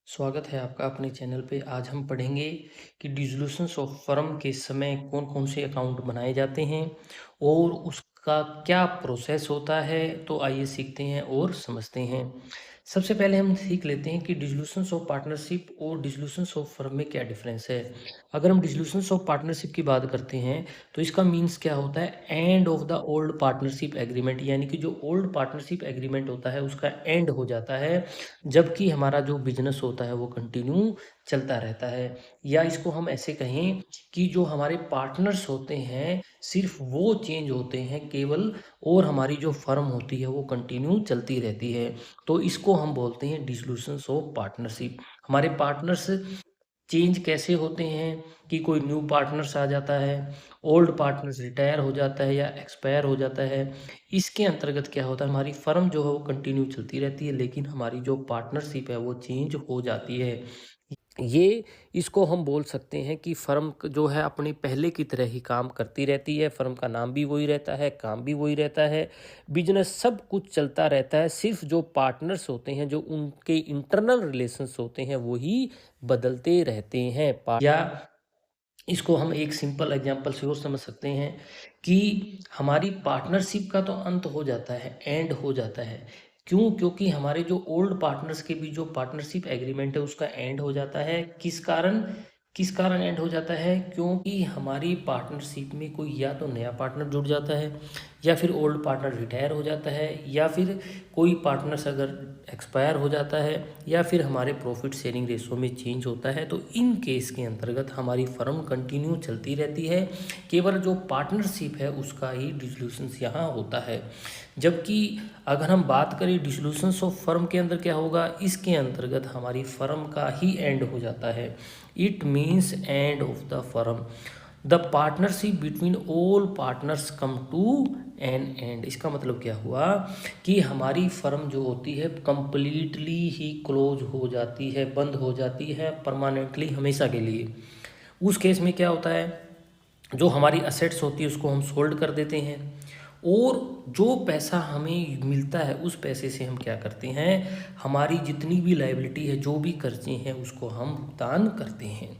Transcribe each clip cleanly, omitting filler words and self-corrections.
स्वागत है आपका अपने चैनल पे। आज हम पढ़ेंगे कि डिसोल्यूशंस ऑफ फर्म के समय कौन-कौन से अकाउंट बनाए जाते हैं और उसका क्या प्रोसेस होता है। तो आइए सीखते हैं और समझते हैं। सबसे पहले हम सीख लेते हैं कि डिसोल्यूशंस ऑफ पार्टनरशिप और डिसोल्यूशंस ऑफ फर्म में क्या डिफरेंस है। अगर हम डिसोल्यूशंस ऑफ पार्टनरशिप की बात करते हैं तो इसका मीन्स क्या होता है, and of the old partnership agreement, यानी कि जो ओल्ड पार्टनरशिप एग्रीमेंट होता है उसका एंड हो जाता है, जबकि हमारा जो बिजनेस होता है वो कंटिन्यू चलता रहता है। या इसको हम ऐसे कहें कि जो हमारे पार्टनर्स होते हैं सिर्फ वो चेंज होते हैं केवल, और हमारी जो फर्म होती है वो कंटिन्यू चलती रहती है। तो इसको हम बोलते हैं डिसोल्यूशंस ऑफ पार्टनरशिप। हमारे पार्टनर्स चेंज कैसे होते हैं कि कोई न्यू पार्टनर्स आ जाता है, ओल्ड पार्टनर्स रिटायर हो जाता है या एक्सपायर हो जाता है। इसके अंतर्गत क्या होता है, हमारी फर्म जो है वो कंटिन्यू चलती रहती है, लेकिन हमारी जो पार्टनरशिप है वो चेंज हो जाती है। ये इसको हम बोल सकते हैं कि फर्म जो है अपनी पहले की तरह ही काम करती रहती है, फर्म का नाम भी वही रहता है, काम भी वही रहता है, बिजनेस सब कुछ चलता रहता है। सिर्फ जो पार्टनर्स होते हैं, जो उनके इंटरनल रिलेशंस होते हैं, वही बदलते रहते हैं। या इसको हम एक सिंपल एग्जांपल से और समझ सकते हैं कि हमारी पार्टनरशिप का तो अंत हो जाता है, एंड हो जाता है। क्यों? क्योंकि हमारे जो ओल्ड पार्टनर्स के बीच जो पार्टनरशिप एग्रीमेंट है उसका एंड हो जाता है। किस कारण एंड हो जाता है? क्योंकि हमारी पार्टनरशिप में कोई या तो नया पार्टनर जुड़ जाता है, या फिर ओल्ड पार्टनर रिटायर हो जाता है, या फिर कोई पार्टनर्स अगर एक्सपायर हो जाता है, या फिर हमारे प्रॉफिट शेयरिंग रेशो में चेंज होता है। तो इन केस के अंतर्गत हमारी फर्म कंटिन्यू चलती रहती है, केवल जो पार्टनरशिप है उसका ही डिसोल्यूशंस यहाँ होता है। जबकि अगर हम बात करें डिसोल्यूशंस ऑफ फर्म के अंदर क्या होगा, इसके अंतर्गत हमारी फर्म का ही एंड हो जाता है। It means end of the firm, the partnership between all partners come to an end. इसका मतलब क्या हुआ कि हमारी फर्म जो होती है कंप्लीटली ही क्लोज हो जाती है, बंद हो जाती है परमानेंटली, हमेशा के लिए। उस केस में क्या होता है, जो हमारी असेट्स होती है उसको हम सोल्ड कर देते हैं, और जो पैसा हमें मिलता है उस पैसे से हम क्या करते हैं, हमारी जितनी भी लायबिलिटी है, जो भी कर्जे हैं, उसको हम भुगतान करते हैं।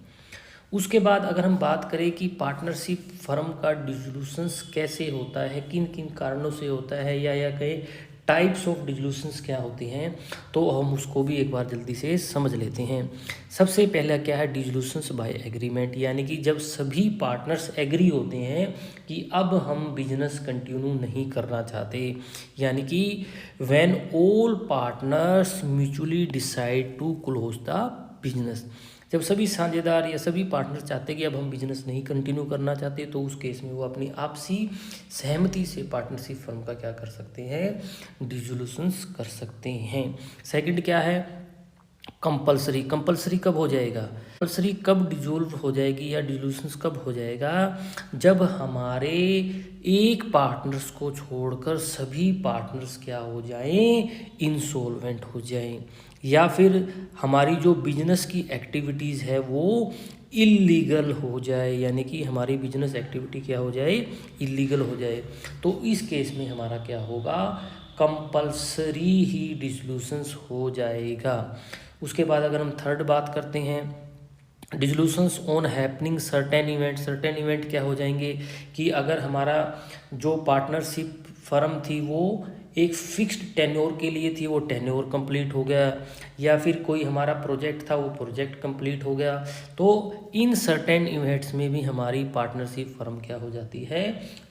उसके बाद अगर हम बात करें कि पार्टनरशिप फर्म का डिसोल्यूशंस कैसे होता है, किन किन कारणों से होता है, या कहीं टाइप्स ऑफ डिसोल्यूशंस क्या होते हैं, तो हम उसको भी एक बार जल्दी से समझ लेते हैं। सबसे पहला क्या है, डिसोल्यूशंस बाय एग्रीमेंट, यानी कि जब सभी पार्टनर्स एग्री होते हैं कि अब हम बिजनेस कंटिन्यू नहीं करना चाहते, यानी कि when all partners mutually decide to close the business. जब सभी साझेदार या सभी पार्टनर चाहते हैं कि अब हम बिजनेस नहीं कंटिन्यू करना चाहते, तो उस केस में वो अपनी आपसी सहमति से पार्टनरशिप फर्म का क्या कर सकते हैं, डिसोल्यूशंस कर सकते हैं। सेकंड क्या है, कंपलसरी। कंपलसरी कब हो जाएगा, कंपलसरी कब डिजोल्व हो जाएगी या डिसोल्यूशंस कब हो जाएगा, जब हमारे एक पार्टनर्स को छोड़कर सभी पार्टनर्स क्या हो जाएं, इंसॉल्वेंट हो जाएं, या फिर हमारी जो बिजनेस की एक्टिविटीज़ है वो इलीगल हो जाए, यानी कि हमारी बिजनेस एक्टिविटी क्या हो जाए, इलीगल हो जाए। तो इस केस में हमारा क्या होगा, कंपलसरी ही डिसोल्यूशंस हो जाएगा। उसके बाद अगर हम थर्ड बात करते हैं, dissolutions on happening certain event. Certain event क्या हो जाएंगे कि अगर हमारा जो पार्टनरशिप फर्म थी वो एक फिक्स्ड टेन्योर के लिए थी, वो टेन्योर कंप्लीट हो गया, या फिर कोई हमारा प्रोजेक्ट था वो प्रोजेक्ट कंप्लीट हो गया, तो इन सर्टेन इवेंट्स में भी हमारी पार्टनरशिप फर्म क्या हो जाती है,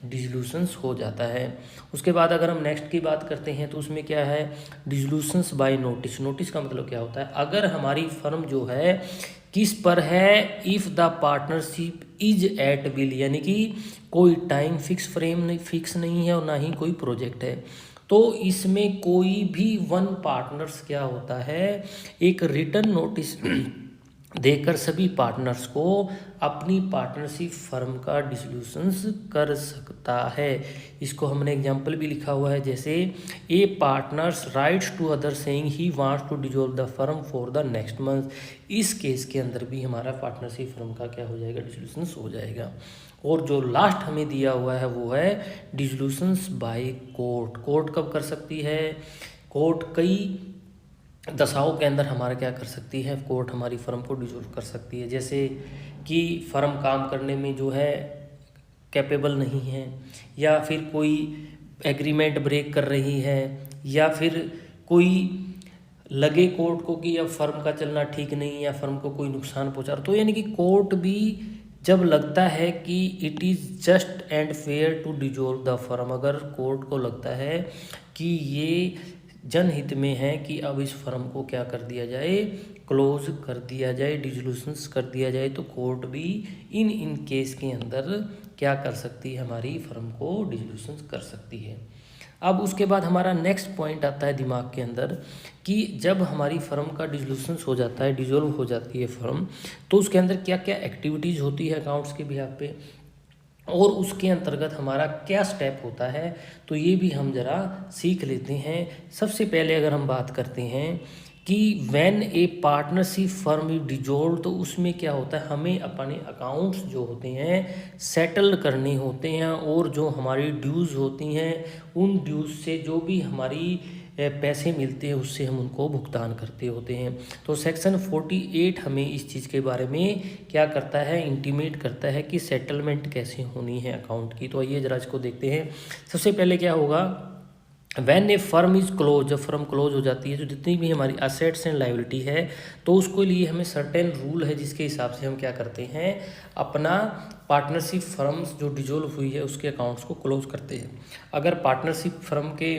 डिसोल्यूशंस हो जाता है। उसके बाद अगर हम नेक्स्ट की बात करते हैं तो उसमें क्या है, डिसोल्यूशंस बाय नोटिस। नोटिस का मतलब क्या होता है, अगर हमारी फर्म जो है किस पर है, if the partnership is at will, यानी कि कोई टाइम फिक्स नहीं है और ना ही कोई प्रोजेक्ट है, तो इसमें कोई भी वन पार्टनर्स क्या होता है, एक रिटर्न नोटिस देकर सभी पार्टनर्स को अपनी पार्टनरशिप फर्म का डिसोल्यूशंस कर सकता है। इसको हमने एग्जांपल भी लिखा हुआ है, जैसे a partners rights to other saying he wants to dissolve the firm for the next month. इस केस के अंदर भी हमारा पार्टनरशिप फर्म का क्या हो जाएगा, डिसोल्यूशंस हो जाएगा। और जो लास्ट हमें दिया हुआ है वो है डिसोल्यूशंस बाय कोर्ट। कोर्ट कब कर सकती है, कोर्ट कई दशाओं के अंदर हमारा क्या कर सकती है, कोर्ट हमारी फर्म को डिसॉल्व कर सकती है। जैसे कि फर्म काम करने में जो है कैपेबल नहीं है, या फिर कोई एग्रीमेंट ब्रेक कर रही है, या फिर कोई लगे कोर्ट को कि अब फर्म का चलना ठीक नहीं, या फर्म को कोई नुकसान पहुंचा रहा, तो यानी कि कोर्ट भी जब लगता है कि it is just and fair to dissolve the firm, अगर कोर्ट को लगता है कि ये जनहित में है कि अब इस फर्म को क्या कर दिया जाए, क्लोज कर दिया जाए, डिसोल्यूशंस कर दिया जाए, तो कोर्ट भी इन केस के अंदर क्या कर सकती है, हमारी फर्म को डिसोल्यूशंस कर सकती है। अब उसके बाद हमारा नेक्स्ट पॉइंट आता है दिमाग के अंदर कि जब हमारी फर्म का डिसोल्यूशंस हो जाता है, डिसॉल्व हो जाती है फर्म, तो उसके अंदर क्या क्या एक्टिविटीज़ होती है अकाउंट्स के बिहाफ पे, और उसके अंतर्गत हमारा क्या स्टेप होता है, तो ये भी हम ज़रा सीख लेते हैं। सबसे पहले अगर हम बात करते हैं कि when A partnership firm is dissolve, तो उसमें क्या होता है, हमें अपने अकाउंट्स जो होते हैं सेटल करने होते हैं, और जो हमारी ड्यूज़ होती हैं उन ड्यूज़ से जो भी हमारी पैसे मिलते हैं उससे हम उनको भुगतान करते होते हैं। तो सेक्शन 48 हमें इस चीज़ के बारे में क्या करता है, इंटीमेट करता है कि सेटलमेंट कैसे होनी है अकाउंट की। तो आइए जरा इसको देखते हैं। सबसे पहले क्या होगा, when a firm is close, जब फर्म क्लोज हो जाती है, तो जितनी भी हमारी असेट्स एंड लाइबिलिटी है, तो उसके लिए हमें सर्टेन रूल है जिसके हिसाब से हम क्या करते हैं, अपना पार्टनरशिप फर्म्स जो डिसॉल्व हुई है उसके अकाउंट्स को क्लोज करते हैं। अगर पार्टनरशिप फर्म के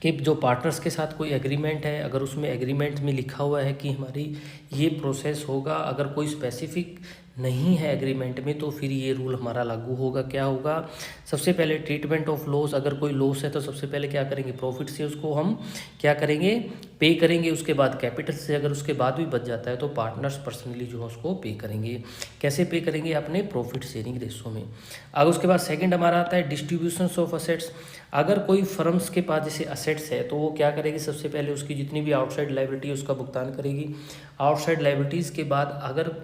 जो पार्टनर्स के साथ कोई एग्रीमेंट है, अगर उसमें एग्रीमेंट में लिखा हुआ है कि हमारी ये प्रोसेस होगा, अगर कोई स्पेसिफिक नहीं है एग्रीमेंट में, तो फिर ये रूल हमारा लागू होगा। क्या होगा, सबसे पहले ट्रीटमेंट ऑफ लॉस, अगर कोई लॉस है तो सबसे पहले क्या करेंगे, प्रॉफिट से उसको हम क्या करेंगे, पे करेंगे। उसके बाद कैपिटल से, अगर उसके बाद भी बच जाता है तो पार्टनर्स पर्सनली जो है उसको पे करेंगे। कैसे पे करेंगे, अपने प्रॉफिट शेयरिंग रेशो में। अब उसके बाद सेकंड हमारा आता है डिस्ट्रीब्यूशंस ऑफ असेट्स। अगर कोई फर्म्स के पास जैसे असेट्स है तो वो क्या करेगी, सबसे पहले उसकी जितनी भी आउटसाइड लायबिलिटी है उसका भुगतान करेगी। आउटसाइड लायबिलिटीज़ के बाद अगर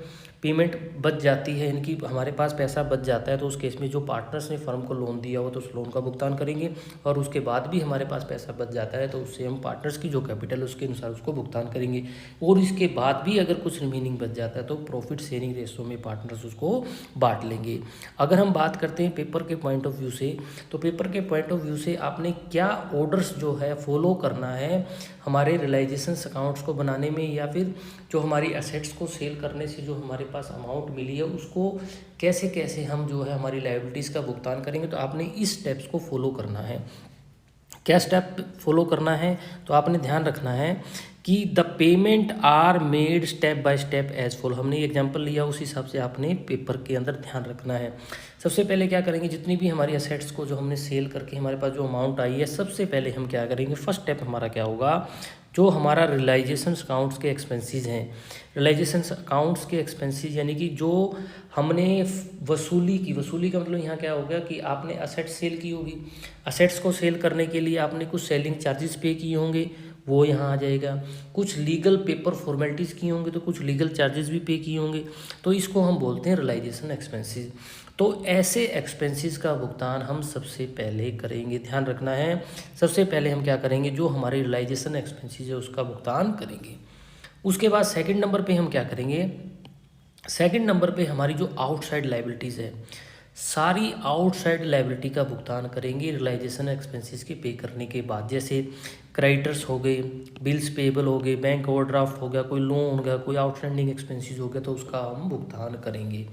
पेमेंट बच जाती है, इनकी हमारे पास पैसा बच जाता है, तो उस केस में जो पार्टनर्स ने फर्म को लोन दिया हो तो उस लोन का भुगतान करेंगे। और उसके बाद भी हमारे पास पैसा बच जाता है तो उससे हम पार्टनर्स की जो कैपिटल है उसके अनुसार उसको भुगतान करेंगे। और इसके बाद भी अगर कुछ रिमेनिंग बच जाता है तो प्रॉफिट शेयरिंग रेशो में पार्टनर्स उसको बांट लेंगे। अगर हम बात करते हैं पेपर के पॉइंट ऑफ व्यू से, तो पेपर के पॉइंट ऑफ व्यू से आपने क्या ऑर्डर्स जो है फॉलो करना है हमारे रियलाइजेशंस अकाउंट्स को बनाने में, या फिर जो हमारी एसेट्स को सेल करने से जो हमारे पास अमाउंट मिली है उसको कैसे कैसे हम जो है हमारी लायबिलिटीज़ का भुगतान करेंगे। तो आपने इस स्टेप्स को फॉलो करना है। क्या स्टेप फॉलो करना है, तो आपने ध्यान रखना है कि the payment are made step by step as follow. हमने एग्जांपल लिया उस हिसाब से आपने पेपर के अंदर ध्यान रखना है। सबसे पहले क्या करेंगे, जितनी भी हमारी असेट्स को जो हमने सेल करके हमारे पास जो अमाउंट आई है, सबसे पहले हम क्या करेंगे, फर्स्ट स्टेप हमारा क्या होगा, जो हमारा रियलाइजेशन अकाउंट्स के एक्सपेंसेस हैं, रियलाइजेशन अकाउंट्स के एक्सपेंसेस यानी कि जो हमने वसूली का मतलब यहाँ क्या हो गया कि आपने असेट्स सेल की होगी, असेट्स को सेल करने के लिए आपने कुछ सेलिंग चार्जेस पे किए होंगे, वो यहाँ आ जाएगा। कुछ लीगल पेपर फॉर्मेलिटीज़ की होंगे तो कुछ लीगल चार्जेस भी पे किए होंगे, तो इसको हम बोलते हैं रियलाइजेशन एक्सपेंसेस। तो ऐसे एक्सपेंसेस का भुगतान हम सबसे पहले करेंगे, ध्यान रखना है। सबसे पहले हम क्या करेंगे, जो हमारे रियलाइजेशन एक्सपेंसेस है उसका भुगतान करेंगे। उसके बाद सेकंड नंबर पे हम क्या करेंगे, सेकंड नंबर पे हमारी जो आउटसाइड लायबिलिटीज़ है, सारी आउटसाइड लायबिलिटी का भुगतान करेंगे रियलाइजेशन एक्सपेंसेस के पे करने के बाद। जैसे क्रेडिटर्स हो गए, बिल्स पेबल हो गए, बैंक ओवरड्राफ्ट हो गया, कोई लोन हो गया, कोई आउटस्टैंडिंग एक्सपेंसेस हो गया, तो उसका हम भुगतान करेंगे।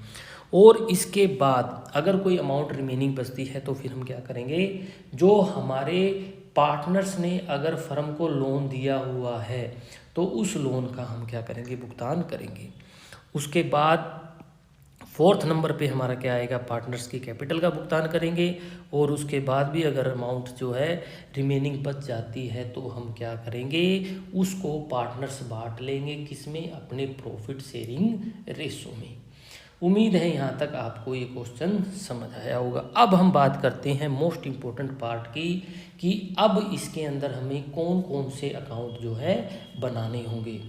और इसके बाद अगर कोई अमाउंट रिमेनिंग बचती है तो फिर हम क्या करेंगे, जो हमारे पार्टनर्स ने अगर फर्म को लोन दिया हुआ है तो उस लोन का हम क्या करेंगे, भुगतान करेंगे। उसके बाद फोर्थ नंबर पे हमारा क्या आएगा, पार्टनर्स की कैपिटल का भुगतान करेंगे। और उसके बाद भी अगर अमाउंट जो है रिमेनिंग बच जाती है तो हम क्या करेंगे, उसको पार्टनर्स बांट लेंगे, किसमें, अपने प्रॉफिट शेयरिंग रेशो में। उम्मीद है यहाँ तक आपको ये क्वेश्चन समझ आया होगा। अब हम बात करते हैं मोस्ट इम्पोर्टेंट पार्ट की, कि अब इसके अंदर हमें कौन कौन से अकाउंट जो है बनाने होंगे।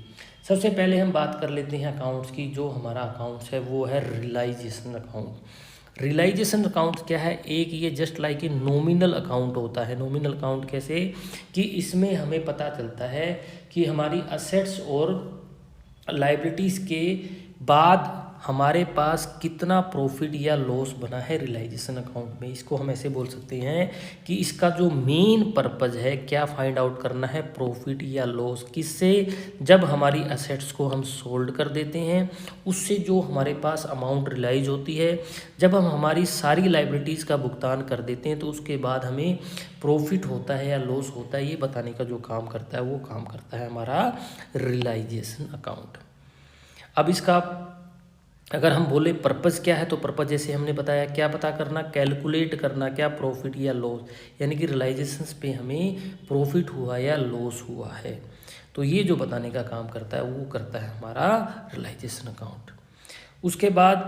सबसे पहले हम बात कर लेते हैं अकाउंट्स की। जो हमारा अकाउंट्स है वो है रियलाइजेशन अकाउंट। रियलाइजेशन अकाउंट क्या है, एक ये just like a nominal account होता है। नॉमिनल अकाउंट कैसे, कि इसमें हमें पता चलता है कि हमारी असेट्स और लाइबिलिटीज़ के बाद हमारे पास कितना प्रॉफिट या लॉस बना है रियलाइजेशन अकाउंट में। इसको हम ऐसे बोल सकते हैं कि इसका जो मेन पर्पज़ है क्या फाइंड आउट करना है, प्रॉफिट या लॉस किससे, जब हमारी असेट्स को हम सोल्ड कर देते हैं उससे जो हमारे पास अमाउंट रियलाइज होती है, जब हम हमारी सारी लाइबिलिटीज़ का भुगतान कर देते हैं तो उसके बाद हमें प्रॉफिट होता है या लॉस होता है, ये बताने का जो काम करता है वो काम करता है हमारा रियलाइजेशन अकाउंट। अब इसका अगर हम बोले पर्पज़ क्या है, तो पर्पज़ जैसे हमने बताया क्या पता करना, कैलकुलेट करना क्या प्रॉफिट या लॉस, यानी कि रियलाइजेशंस पे हमें प्रॉफिट हुआ या लॉस हुआ है, तो ये जो बताने का काम करता है वो करता है हमारा रियलाइजेशन अकाउंट। उसके बाद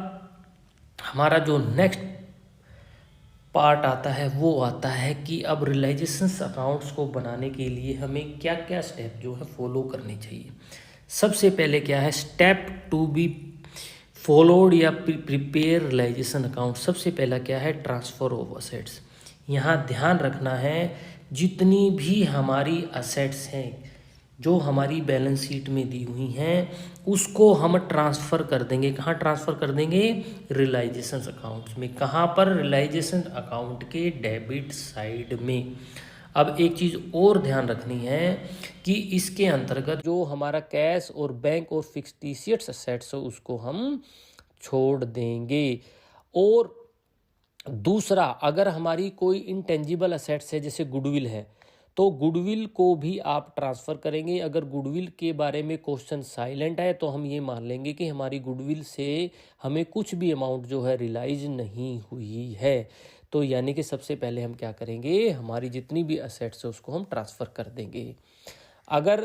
हमारा जो नेक्स्ट पार्ट आता है वो आता है कि अब रियलाइजेशंस अकाउंट्स को बनाने के लिए हमें क्या क्या स्टेप जो है फॉलो करने चाहिए। सबसे पहले क्या है, स्टेप टू बी फॉलोड या प्रिपेयर रियलाइजेशन अकाउंट। सबसे पहला क्या है, ट्रांसफ़र ऑफ असेट्स। यहाँ ध्यान रखना है जितनी भी हमारी असेट्स हैं जो हमारी बैलेंस शीट में दी हुई हैं उसको हम ट्रांसफ़र कर देंगे। कहाँ ट्रांसफ़र कर देंगे, रियलाइजेशन अकाउंट्स में। कहाँ पर, रियलाइजेशन अकाउंट के डेबिट साइड में। अब एक चीज़ और ध्यान रखनी है कि इसके अंतर्गत जो हमारा कैश और बैंक और फिक्स्ड असेट्स हो उसको हम छोड़ देंगे। और दूसरा, अगर हमारी कोई इंटेंजिबल असेट्स है जैसे गुडविल है तो गुडविल को भी आप ट्रांसफ़र करेंगे। अगर गुडविल के बारे में क्वेश्चन साइलेंट है तो हम ये मान लेंगे कि हमारी गुडविल से हमें कुछ भी अमाउंट जो है रियलाइज नहीं हुई है। तो यानी कि सबसे पहले हम क्या करेंगे, हमारी जितनी भी असेट्स है उसको हम ट्रांसफ़र कर देंगे। अगर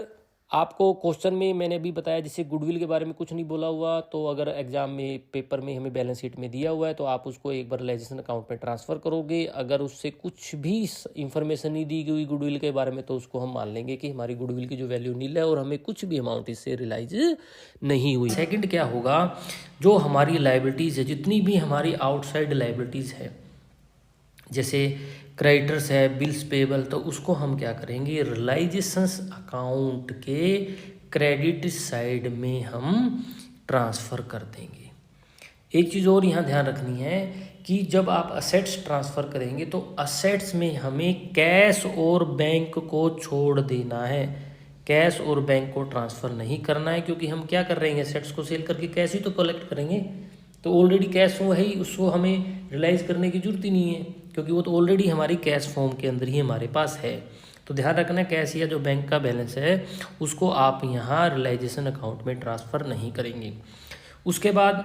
आपको क्वेश्चन में मैंने अभी बताया जैसे गुडविल के बारे में कुछ नहीं बोला हुआ, तो अगर एग्जाम में पेपर में हमें बैलेंस शीट में दिया हुआ है तो आप उसको एक बार रियलाइजेशन अकाउंट में ट्रांसफ़र करोगे। अगर उससे कुछ भी इंफॉर्मेशन नहीं दी गई गुडविल के बारे में तो उसको हम मान लेंगे कि हमारी गुडविल की जो वैल्यू नील है और हमें कुछ भी अमाउंट इससे रियलाइज नहीं हुई। सेकेंड क्या होगा, जो हमारी लाइबिलिटीज़ है, जितनी भी हमारी आउटसाइड लाइबिलिटीज़ है जैसे क्रेडिटर्स है, बिल्स पेबल, तो उसको हम क्या करेंगे, रियलाइजेशंस अकाउंट के क्रेडिट साइड में हम ट्रांसफ़र कर देंगे। एक चीज़ और यहाँ ध्यान रखनी है कि जब आप असेट्स ट्रांसफ़र करेंगे तो असेट्स में हमें कैश और बैंक को छोड़ देना है। कैश और बैंक को ट्रांसफ़र नहीं करना है, क्योंकि हम क्या कर रहे हैं, असेट्स को सेल करके कैश ही तो कलेक्ट करेंगे। तो ऑलरेडी कैश वो है ही, उसको हमें रियलाइज़ करने की ज़रूरत ही नहीं है, क्योंकि वो तो ऑलरेडी हमारी कैश फॉर्म के अंदर ही हमारे पास है। तो ध्यान रखना, कैश या जो बैंक का बैलेंस है उसको आप यहाँ रियलाइजेशन अकाउंट में ट्रांसफ़र नहीं करेंगे। उसके बाद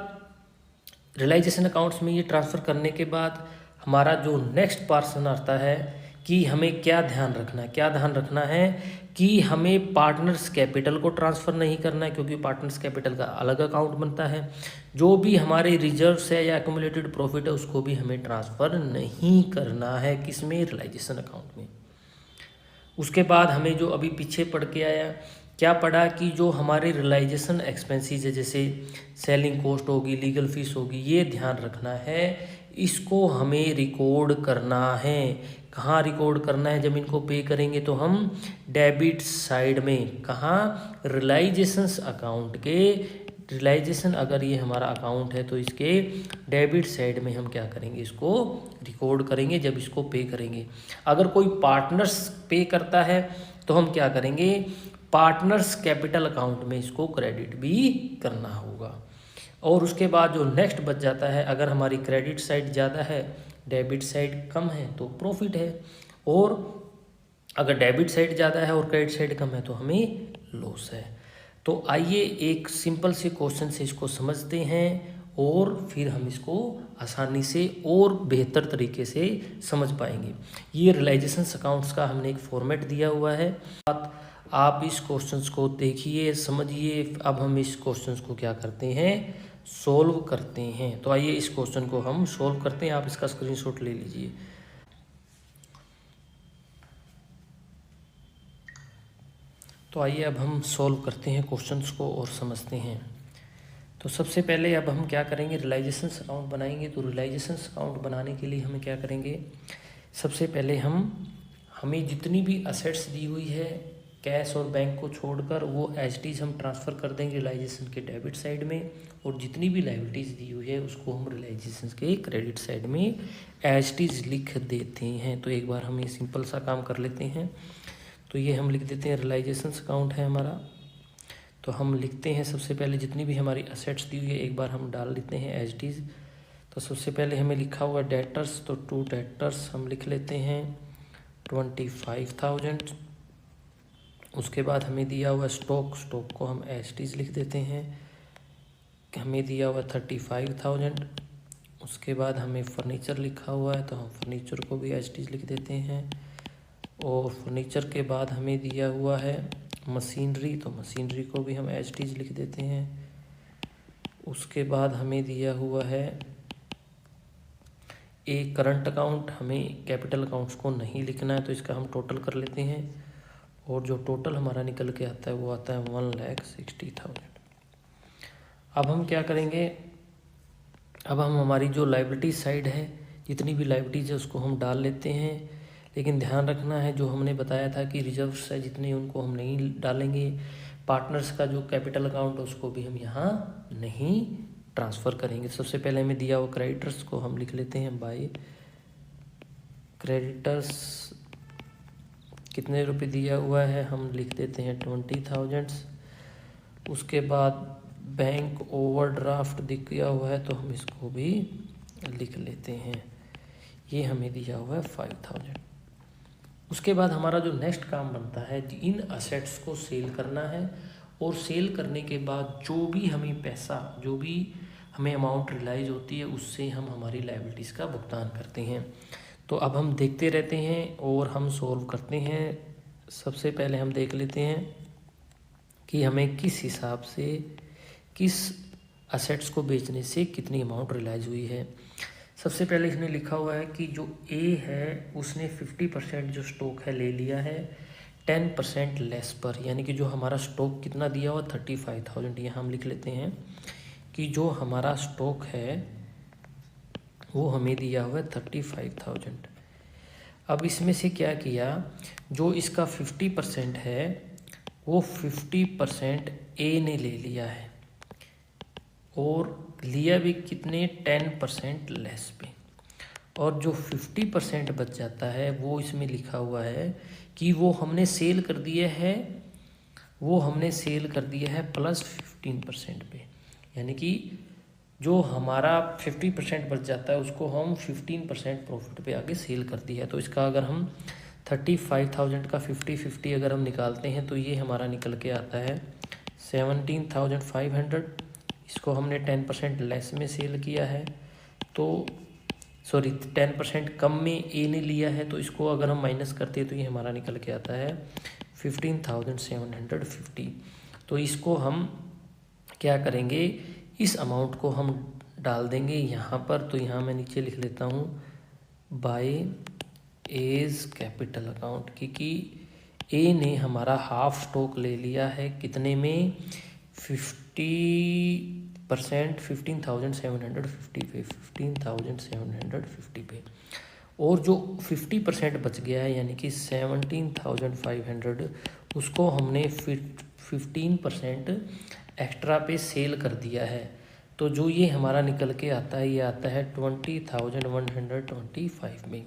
रियलाइजेशन अकाउंट्स में ये ट्रांसफ़र करने के बाद हमारा जो नेक्स्ट पर्सन आता है कि हमें क्या ध्यान रखना है, क्या ध्यान रखना है कि हमें पार्टनर्स कैपिटल को ट्रांसफ़र नहीं करना है, क्योंकि पार्टनर्स कैपिटल का अलग अकाउंट बनता है। जो भी हमारे रिजर्व्स है या एक्यूमुलेटेड प्रॉफिट है उसको भी हमें ट्रांसफ़र नहीं करना है, किसमें, रियलाइजेशन अकाउंट में। उसके बाद हमें जो अभी पीछे पढ़ के आया, क्या पढ़ा कि जो हमारे रियलाइजेशन एक्सपेंसेस है जैसे सेलिंग कॉस्ट होगी, लीगल फीस होगी, ये ध्यान रखना है, इसको हमें रिकॉर्ड करना है। कहाँ रिकॉर्ड करना है, जब इनको पे करेंगे तो हम डेबिट साइड में, कहाँ, रियलाइजेशंस अकाउंट के, रियलाइजेशन अगर ये हमारा अकाउंट है तो इसके डेबिट साइड में हम क्या करेंगे, इसको रिकॉर्ड करेंगे जब इसको पे करेंगे। अगर कोई पार्टनर्स पे करता है तो हम क्या करेंगे, पार्टनर्स कैपिटल अकाउंट में इसको क्रेडिट भी करना होगा। और उसके बाद जो नेक्स्ट बच जाता है, अगर हमारी क्रेडिट साइड ज़्यादा है, डेबिट साइड कम है तो प्रॉफिट है, और अगर डेबिट साइड ज़्यादा है और क्रेडिट साइड कम है तो हमें लॉस है। तो आइए एक सिंपल से क्वेश्चन से इसको समझते हैं और फिर हम इसको आसानी से और बेहतर तरीके से समझ पाएंगे। ये रियलाइजेशन अकाउंट्स का हमने एक फॉर्मेट दिया हुआ है, आप इस क्वेश्चंस को देखिए, समझिए। अब हम इस क्वेश्चंस को क्या करते हैं, सॉल्व करते हैं। तो आइए इस क्वेश्चन को हम सॉल्व करते हैं, आप इसका स्क्रीनशॉट ले लीजिए। तो आइए अब हम सॉल्व करते हैं क्वेश्चंस को और समझते हैं। तो सबसे पहले अब हम क्या करेंगे, रियलाइजेशंस अकाउंट बनाएंगे। तो रियलाइजेशंस अकाउंट बनाने के लिए हमें क्या करेंगे, सबसे पहले हमें जितनी भी असेट्स दी हुई है कैश और बैंक को छोड़कर, वो एज टीज हम ट्रांसफ़र कर देंगे रियलाइजेशन के डेबिट साइड में, और जितनी भी लायबिलिटीज़ दी हुई है उसको हम रियलाइजेशन के क्रेडिट साइड में एज टीज लिख देते हैं। तो एक बार हम ये सिंपल सा काम कर लेते हैं। तो ये हम लिख देते हैं, रियलाइजेशन अकाउंट है हमारा। तो हम लिखते हैं सबसे पहले जितनी भी हमारी असेट्स दी हुई है एक बार हम डाल लेते हैं एज टीज। तो सबसे पहले हमें लिखा हुआ डेटर्स, तो टू डेटर्स हम लिख लेते हैं 25,000। उसके बाद हमें दिया हुआ स्टॉक को हम एज टीज लिख देते हैं, हमें दिया हुआ 35,000। उसके बाद हमें फर्नीचर लिखा हुआ है तो हम फर्नीचर को भी एज टीज लिख देते हैं। और फर्नीचर के बाद हमें दिया हुआ है मशीनरी, तो मशीनरी को भी हम एज टीज लिख देते हैं। उसके बाद हमें दिया हुआ है एक करंट अकाउंट, हमें कैपिटल अकाउंट्स को नहीं लिखना है तो इसका हम टोटल कर लेते हैं, और जो टोटल हमारा निकल के आता है वो आता है 1,60,000। अब हम क्या करेंगे, अब हम हमारी जो लायबिलिटी साइड है जितनी भी लायबिलिटीज़ है उसको हम डाल लेते हैं। लेकिन ध्यान रखना है, जो हमने बताया था कि रिजर्व्स है जितने उनको हम नहीं डालेंगे। पार्टनर्स का जो कैपिटल अकाउंट है उसको भी हम यहाँ नहीं ट्रांसफ़र करेंगे। सबसे पहले हमें दिया हुआ क्रेडिटर्स को हम लिख लेते हैं बाय क्रेडिटर्स, कितने रुपए दिया हुआ है हम लिख देते हैं 20,000। उसके बाद बैंक ओवरड्राफ्ट दिया हुआ है तो हम इसको भी लिख लेते हैं, ये हमें दिया हुआ है 5,000। उसके बाद हमारा जो नेक्स्ट काम बनता है इन असेट्स को सेल करना है, और सेल करने के बाद जो भी हमें पैसा, जो भी हमें अमाउंट रियलाइज होती है उससे हम हमारी लायबिलिटीज़ का भुगतान करते हैं। तो अब हम देखते रहते हैं और हम सॉल्व करते हैं। सबसे पहले हम देख लेते हैं कि हमें किस हिसाब से किस असेट्स को बेचने से कितनी अमाउंट रियलाइज हुई है। सबसे पहले इसने लिखा हुआ है कि जो ए है उसने 50% जो स्टॉक है ले लिया है 10% लेस पर, यानी कि जो हमारा स्टॉक कितना दिया हुआ 35,000, यहाँ हम लिख लेते हैं कि जो हमारा स्टॉक है वो हमें दिया हुआ है 35,000। अब इसमें से क्या किया, जो इसका 50% है वो 50% ए ने ले लिया है, और लिया भी कितने 10% लेस पे, और जो 50% बच जाता है वो इसमें लिखा हुआ है कि वो हमने सेल कर दिया है, वो हमने सेल कर दिया है प्लस 15% पे, यानी कि जो हमारा 50% बच जाता है उसको हम 15% प्रॉफिट पे आगे सेल कर दिया है। तो इसका अगर हम 35,000 का 50-50 अगर हम निकालते हैं तो ये हमारा निकल के आता है 17,500। इसको हमने 10% लेस में सेल किया है, तो सॉरी 10% कम में ए ने लिया है, तो इसको अगर हम माइनस करते हैं तो ये हमारा निकल के आता है 15,750। तो इसको हम क्या करेंगे, इस अमाउंट को हम डाल देंगे यहाँ पर। तो यहाँ मैं नीचे लिख लेता हूँ बाय एज कैपिटल अकाउंट, क्योंकि ए ने हमारा हाफ स्टॉक ले लिया है कितने में 50%, 15,750 पे, 15,750 पे, और जो 50% बच गया है यानी कि 17,500 उसको हमने 15% एक्स्ट्रा पे सेल कर दिया है। तो जो ये हमारा निकल के आता है ये आता है 20,125 में।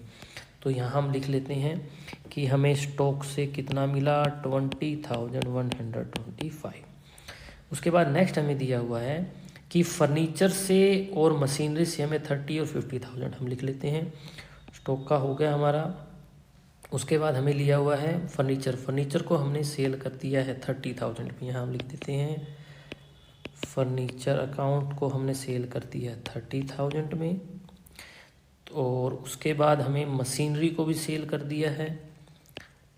तो यहाँ हम लिख लेते हैं कि हमें स्टॉक से कितना मिला 20,125। उसके बाद नेक्स्ट हमें दिया हुआ है कि फर्नीचर से और मशीनरी से हमें 30 और 50,000 हम लिख लेते हैं। स्टॉक का हो गया हमारा। उसके बाद हमें लिया हुआ है फर्नीचर को हमने सेल कर दिया है 30,000 में, यहाँ हम लिख देते हैं फर्नीचर अकाउंट को हमने सेल कर दिया 30,000 में। और उसके बाद हमें मशीनरी को भी सेल कर दिया है,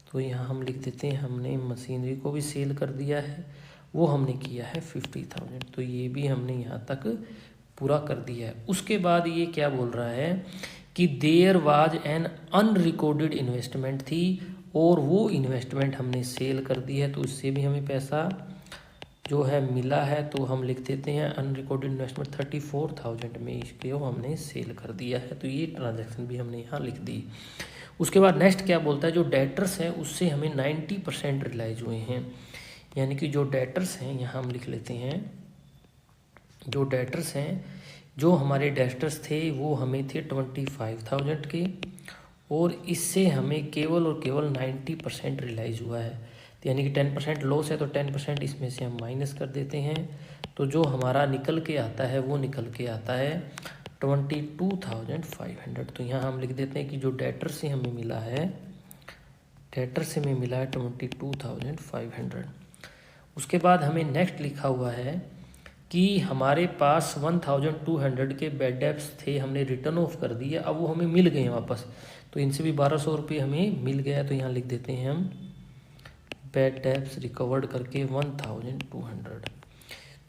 तो यहाँ हम लिख देते हैं हमने मशीनरी को भी सेल कर दिया है, वो हमने किया है 50,000। तो ये भी हमने यहाँ तक पूरा कर दिया है। उसके बाद ये क्या बोल रहा है कि there was an unrecorded investment थी, और वो इन्वेस्टमेंट हमने सेल कर दी है, तो उससे भी हमें पैसा जो है मिला है, तो हम लिख देते हैं अनरिकॉर्डेड इन्वेस्टमेंट 34,000 में इसको हमने सेल कर दिया है। तो ये ट्रांजैक्शन भी हमने यहाँ लिख दी। उसके बाद नेक्स्ट क्या बोलता है, जो डेटर्स हैं उससे हमें 90% रिलाइज हुए हैं, यानी कि जो डेटर्स हैं यहाँ हम लिख लेते हैं, जो डेटर्स हैं, जो हमारे डेटर्स थे वो हमें थे 25,000 के, और इससे हमें केवल और केवल 90% रिलाइज हुआ है। तो यानी कि 10% लॉस है, तो 10% इसमें से हम माइनस कर देते हैं। तो जो हमारा निकल के आता है वो निकल के आता है 22,500। तो यहाँ हम लिख देते हैं कि जो डेटर से हमें मिला है, डेटर से हमें मिला है 22,500। उसके बाद हमें नेक्स्ट लिखा हुआ है कि हमारे पास 1,200 के बैड डेब्ट्स थे, हमने रिटर्न ऑफ कर दिए, अब वो हमें मिल गए हैं वापस। तो इनसे भी 1,200 रुपये हमें मिल गया। तो यहाँ लिख देते हैं हम बैड डेब्ट्स रिकवर्ड करके 1,200।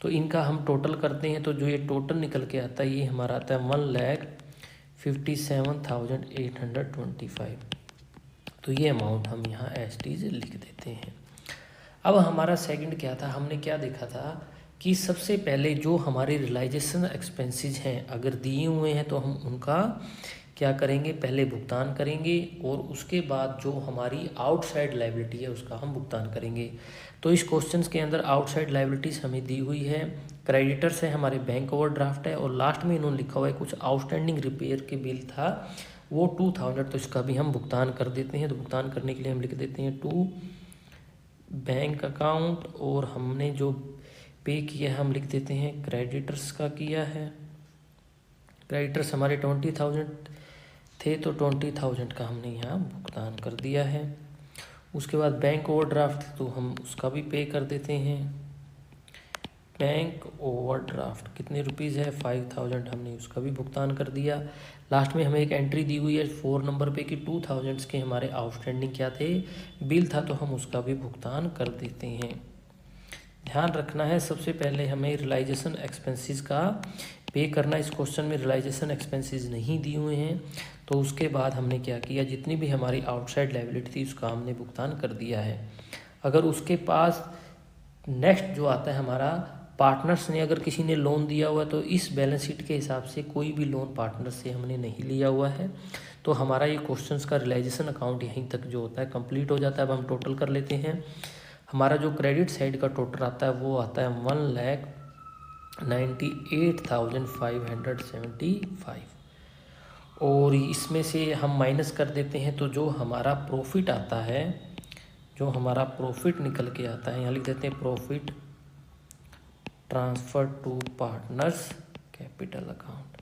तो इनका हम टोटल करते हैं, तो जो ये टोटल निकल के आता है ये हमारा आता है 1,57,825। तो ये अमाउंट हम यहाँ एज इट इज लिख देते हैं। अब हमारा सेकंड क्या था, हमने क्या देखा था कि सबसे पहले जो हमारे रियलाइजेशन एक्सपेंसेस हैं अगर दिए हुए हैं तो हम उनका क्या करेंगे, पहले भुगतान करेंगे, और उसके बाद जो हमारी आउटसाइड लायबिलिटी है उसका हम भुगतान करेंगे। तो इस क्वेश्चन के अंदर आउटसाइड लायबिलिटीज़ हमें दी हुई है, क्रेडिटर्स है हमारे बैंक ओवरड्राफ्ट है, और लास्ट में इन्होंने लिखा हुआ है कुछ आउटस्टैंडिंग रिपेयर के बिल था वो 2,000, तो इसका भी हम भुगतान कर देते हैं। तो भुगतान करने के लिए हम लिख देते हैं टू बैंक अकाउंट, और हमने जो पे किया है हम लिख देते हैं क्रेडिटर्स का किया है। क्रेडिटर्स हमारे 20,000 थे, तो 20,000 का हमने यहाँ भुगतान कर दिया है। उसके बाद बैंक ओवरड्राफ्ट, तो हम उसका भी पे कर देते हैं। बैंक ओवरड्राफ्ट कितने रुपीज़ है, 5,000, हमने उसका भी भुगतान कर दिया। लास्ट में हमें एक एंट्री दी हुई है 4 नंबर पे कि 2,000 के हमारे आउटस्टैंडिंग क्या थे, बिल था, तो हम उसका भी भुगतान कर देते हैं। ध्यान रखना है सबसे पहले हमें रियलाइजेशन एक्सपेंसेस का पे करना। इस क्वेश्चन में रियलाइजेशन एक्सपेंसेस नहीं दिए हुए हैं, तो उसके बाद हमने क्या किया, जितनी भी हमारी आउटसाइड लायबिलिटी थी उसका हमने भुगतान कर दिया है। अगर उसके पास नेक्स्ट जो आता है हमारा पार्टनर्स ने, अगर किसी ने लोन दिया हुआ है तो इस बैलेंस शीट के हिसाब से कोई भी लोन पार्टनर से हमने नहीं लिया हुआ है, तो हमारा ये क्वेश्चंस का रियलाइजेशन अकाउंट यहीं तक जो होता है कंप्लीट हो जाता है। अब हम टोटल कर लेते हैं। हमारा जो क्रेडिट साइड का टोटल आता है वो आता है 1,98,575, और इसमें से हम माइनस कर देते हैं, तो जो हमारा प्रॉफिट आता है, जो हमारा प्रॉफिट निकल के आता है, यहाँ लिख देते हैं profit transfer to partners capital account.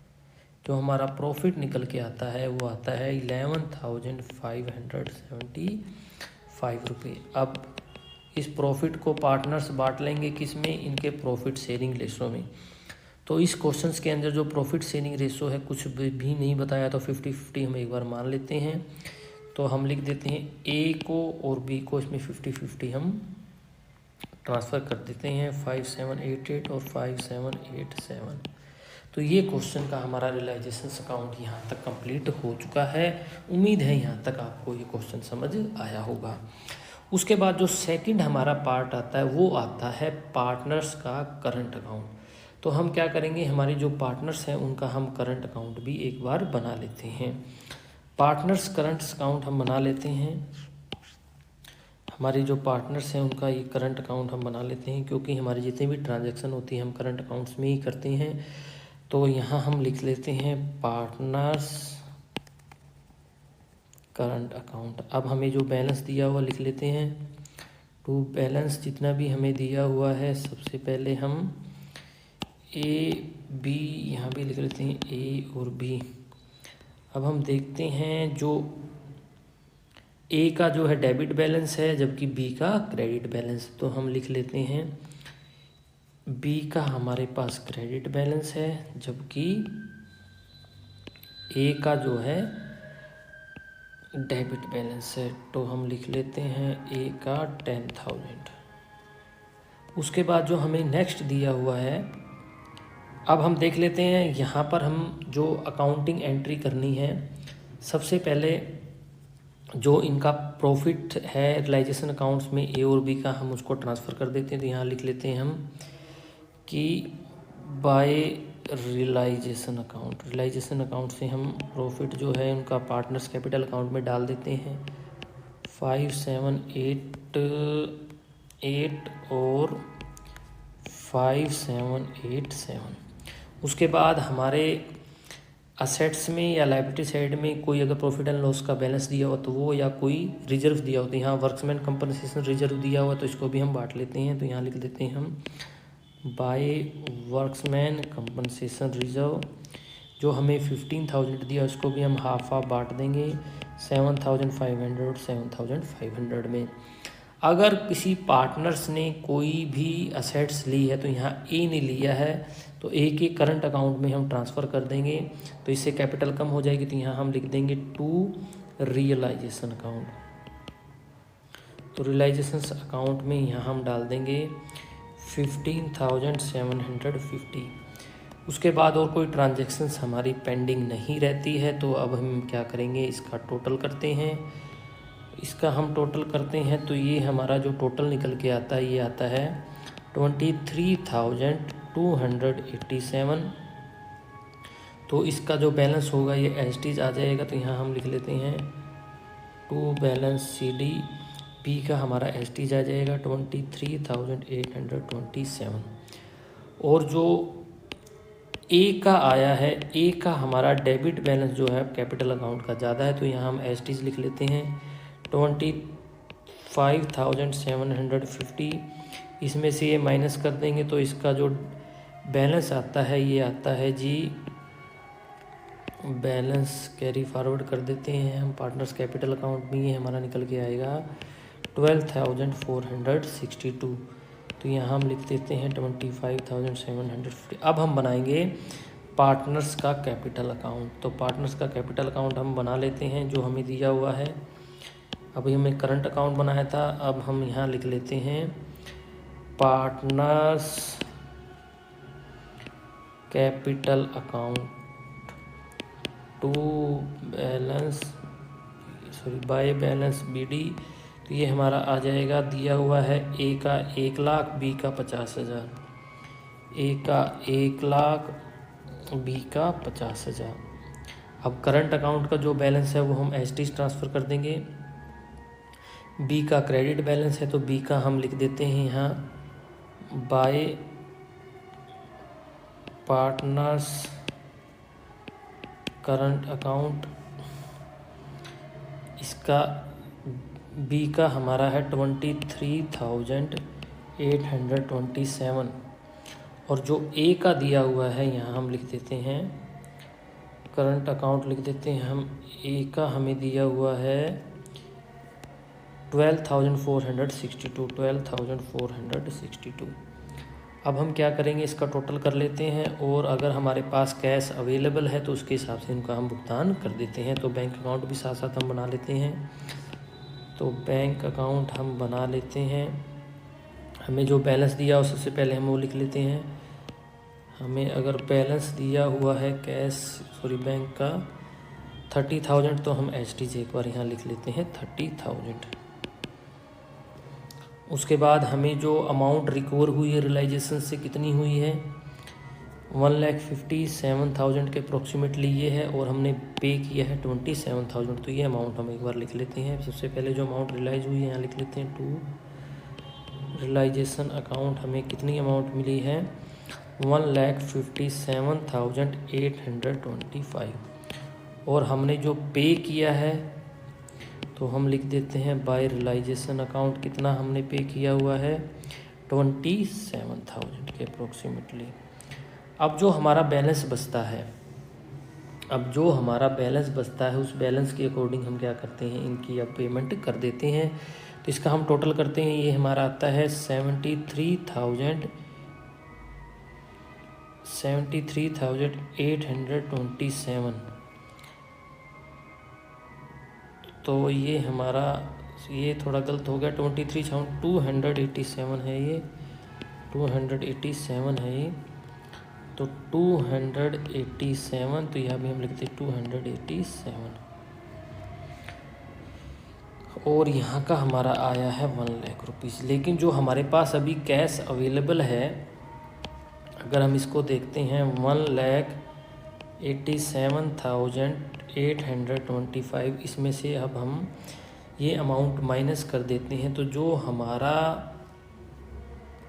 जो हमारा प्रॉफिट निकल के आता है वो आता है 11,575 रुपये। अब इस प्रॉफिट को पार्टनर्स बांट लेंगे किस में, इनके प्रॉफिट शेयरिंग रेशो में। तो इस क्वेश्चंस के अंदर जो प्रॉफिट शेयरिंग रेशो है कुछ भी नहीं बताया, तो 50-50 हम एक बार मान लेते हैं। तो हम लिख देते हैं ए को और बी को इसमें 50-50 हम ट्रांसफ़र कर देते हैं, 5788 और 5787। तो ये क्वेश्चन का हमारा रियलाइजेशन अकाउंट यहाँ तक कंप्लीट हो चुका है। उम्मीद है यहाँ तक आपको ये क्वेश्चन समझ आया होगा। उसके बाद जो सेकंड हमारा पार्ट आता है वो आता है पार्टनर्स का करंट अकाउंट। तो हम क्या करेंगे, हमारे जो पार्टनर्स हैं उनका हम करंट अकाउंट भी एक बार बना लेते हैं। पार्टनर्स करंट अकाउंट हम बना लेते हैं। हमारे जो पार्टनर्स हैं उनका ये करंट अकाउंट हम बना लेते हैं, क्योंकि हमारी जितनी भी ट्रांजैक्शन होती है हम करंट अकाउंट्स में ही करते हैं। तो यहाँ हम लिख लेते हैं पार्टनर्स करंट अकाउंट। अब हमें जो बैलेंस दिया हुआ लिख लेते हैं, टू बैलेंस जितना भी हमें दिया हुआ है, सबसे पहले हम ए बी यहाँ भी लिख लेते हैं, ए और बी। अब हम देखते हैं जो ए का जो है डेबिट बैलेंस है जबकि बी का क्रेडिट बैलेंस, तो हम लिख लेते हैं बी का हमारे पास क्रेडिट बैलेंस है जबकि ए का जो है डेबिट बैलेंस है। तो हम लिख लेते हैं ए का 10,000। उसके बाद जो हमें नेक्स्ट दिया हुआ है, अब हम देख लेते हैं यहाँ पर हम जो अकाउंटिंग एंट्री करनी है, सबसे पहले जो इनका प्रॉफिट है रियलाइजेशन अकाउंट्स में ए और बी का, हम उसको ट्रांसफ़र कर देते हैं। तो यहाँ लिख लेते हैं हम कि बाय रियलाइजेशन अकाउंट से हम प्रॉफिट जो है उनका पार्टनर्स कैपिटल अकाउंट में डाल देते हैं 5788 और 5787। उसके बाद हमारे असेट्स में या लायबिलिटी साइड में कोई अगर प्रॉफिट एंड लॉस का बैलेंस दिया हो तो वो, या कोई रिजर्व दिया हो तो यहाँ वर्क्समैन कंपनसेशन रिजर्व दिया हुआ तो इसको भी हम बांट लेते हैं। तो यहाँ लिख देते हैं हम बाय वर्क्समैन कंपनसेशन रिजर्व, जो हमें 15,000 दिया उसको भी हम हाफ बांट देंगे 7,500 और 7,500 में। अगर किसी पार्टनर्स ने कोई भी असेट्स ली है तो यहाँ ए ने लिया है तो ए के करंट अकाउंट में हम ट्रांसफ़र कर देंगे, तो इससे कैपिटल कम हो जाएगी। तो यहाँ हम लिख देंगे टू रियलाइजेशन अकाउंट। तो रियलाइजेशन अकाउंट में यहाँ हम डाल देंगे 15,750। उसके बाद और कोई ट्रांजैक्शंस हमारी पेंडिंग नहीं रहती है। तो अब हम क्या करेंगे, इसका टोटल करते हैं। इसका हम टोटल करते हैं तो ये हमारा जो टोटल निकल के आता है ये आता है 23,287। तो इसका जो बैलेंस होगा ये एज आ जाएगा। तो यहाँ हम लिख लेते हैं to balance C D, P का हमारा एज आ जाएगा 23,827। और जो ए का आया है, ए का हमारा डेबिट बैलेंस जो है कैपिटल अकाउंट का ज़्यादा है तो यहाँ हम एज लिख लेते हैं 25,750। इसमें से ये माइनस कर देंगे तो इसका जो बैलेंस आता है ये आता है जी, बैलेंस कैरी फॉरवर्ड कर देते हैं हम पार्टनर्स कैपिटल अकाउंट में, ये हमारा निकल के आएगा 12,462। तो यहाँ हम लिख देते हैं 25,750। अब हम बनाएंगे पार्टनर्स का कैपिटल अकाउंट। तो पार्टनर्स का कैपिटल अकाउंट हम बना लेते हैं जो हमें दिया हुआ है। अभी हमें करंट अकाउंट बनाया था, अब हम यहाँ लिख लेते हैं partners capital account to balance by balance BD. तो ये हमारा आ जाएगा, दिया हुआ है ए का 1 लाख, बी का 50,000, ए का 1 लाख, बी का 50,000। अब करंट अकाउंट का जो बैलेंस है वो हम एज ट्रांसफ़र कर देंगे। बी का क्रेडिट बैलेंस है तो बी का हम लिख देते हैं यहाँ बाय पार्टनर्स करंट अकाउंट। इसका बी का हमारा है 23,827। और जो ए का दिया हुआ है यहाँ हम लिख देते हैं करंट अकाउंट, लिख देते हैं हम ए का हमें दिया हुआ है 12,462। अब हम क्या करेंगे, इसका टोटल कर लेते हैं और अगर हमारे पास कैश अवेलेबल है तो उसके हिसाब से इनका हम भुगतान कर देते हैं। तो बैंक अकाउंट भी साथ साथ हम बना लेते हैं। तो बैंक अकाउंट हम बना लेते हैं। हमें जो बैलेंस दिया हो सबसे पहले हम वो लिख लेते हैं। हमें अगर बैलेंस दिया हुआ है बैंक का 30,000 तो हम एज एक बार यहाँ लिख लेते हैं 30,000। उसके बाद हमें जो अमाउंट रिकवर हुई है रियलाइजेशन से कितनी हुई है 1,57,000 के अप्रोक्सीमेटली ये है, और हमने पे किया है 27,000। तो ये अमाउंट हम एक बार लिख लेते हैं। सबसे पहले जो अमाउंट रियलाइज हुई है यहाँ लिख लेते हैं टू रियलाइजेशन अकाउंट। हमें कितनी अमाउंट मिली है 1,57,825। और हमने जो पे किया है तो हम लिख देते हैं बाय रियलाइजेशन अकाउंट कितना हमने पे किया हुआ है 27,000 के अप्रोक्सीमेटली। अब जो हमारा बैलेंस बचता है उस बैलेंस के अकॉर्डिंग हम क्या करते हैं, इनकी अब पेमेंट कर देते हैं। तो इसका हम टोटल करते हैं, ये हमारा आता है 73,827। तो ये हमारा, ये थोड़ा गलत हो गया 23,287 है, ये 287 है ये। तो 287, तो यहाँ भी हम लिखते हैं 287। और यहाँ का हमारा आया है 1 लाख रुपीज़। लेकिन जो हमारे पास अभी कैश अवेलेबल है, अगर हम इसको देखते हैं 1,87,825, इसमें से अब हम ये अमाउंट माइनस कर देते हैं, तो जो हमारा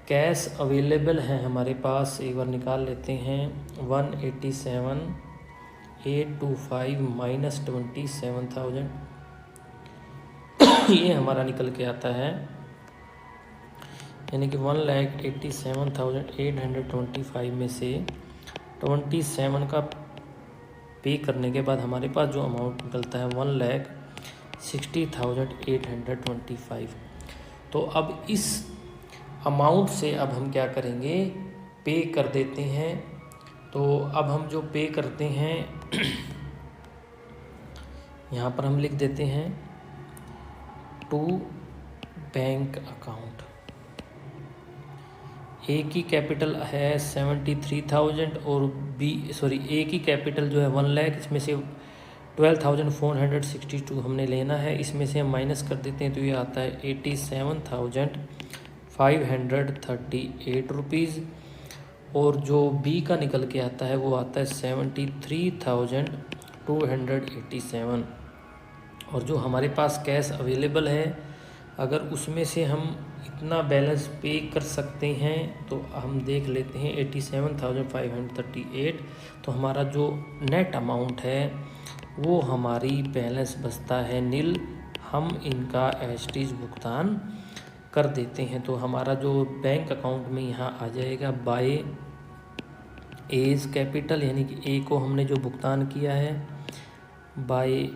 कैश अवेलेबल है हमारे पास, एक बार निकाल लेते हैं, 1,87,825 माइनस 27,000 ये हमारा निकल के आता है, यानी कि 1,87,825 में से 27 का पे करने के बाद हमारे पास जो अमाउंट निकलता है 1,60,825। तो अब इस अमाउंट से अब हम क्या करेंगे, पे कर देते हैं। तो अब हम जो पे करते हैं यहाँ पर हम लिख देते हैं टू बैंक अकाउंट। ए की कैपिटल है 73,000 और ए की कैपिटल जो है 1 लाख, इसमें से 12,462 हमने लेना है, इसमें से हम माइनस कर देते हैं तो ये आता है 87,538 रुपीज़। और जो बी का निकल के आता है वो आता है 73,287। और जो हमारे पास कैश अवेलेबल है, अगर उसमें से हम इतना बैलेंस पे कर सकते हैं तो हम देख लेते हैं 87,538। तो हमारा जो नेट अमाउंट है वो हमारी बैलेंस बचता है नील, हम इनका एसटीज भुगतान कर देते हैं। तो हमारा जो बैंक अकाउंट में यहाँ आ जाएगा बाय एज कैपिटल, यानी कि ए को हमने जो भुगतान किया है, बाय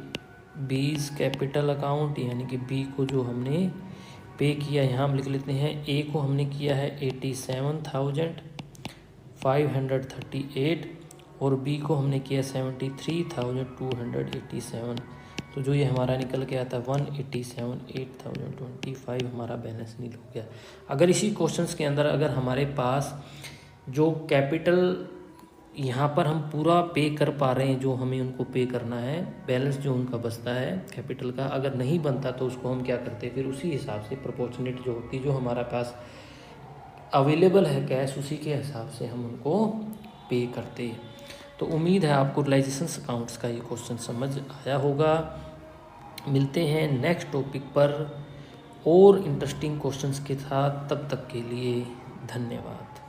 बीज कैपिटल अकाउंट, यानी कि बी को जो हमने पे किया, यहाँ हम लिख लेते हैं ए को हमने किया है 87,538 और बी को हमने किया 73,287। तो जो ये हमारा निकल के आता है 1,87,825 हमारा बैलेंस नील हो गया। अगर इसी क्वेश्चंस के अंदर अगर हमारे पास जो कैपिटल यहाँ पर हम पूरा पे कर पा रहे हैं, जो हमें उनको पे करना है, बैलेंस जो उनका बचता है कैपिटल का, अगर नहीं बनता तो उसको हम क्या करते हैं, फिर उसी हिसाब से प्रोपोर्शनेट जो होती है, जो हमारा पास अवेलेबल है कैश, उसी के हिसाब से हम उनको पे करते हैं। तो उम्मीद है आपको रियलाइजेशंस अकाउंट्स का ये क्वेश्चन समझ आया होगा। मिलते हैं नेक्स्ट टॉपिक पर और इंटरेस्टिंग क्वेश्चंस के साथ, तब तक के लिए धन्यवाद।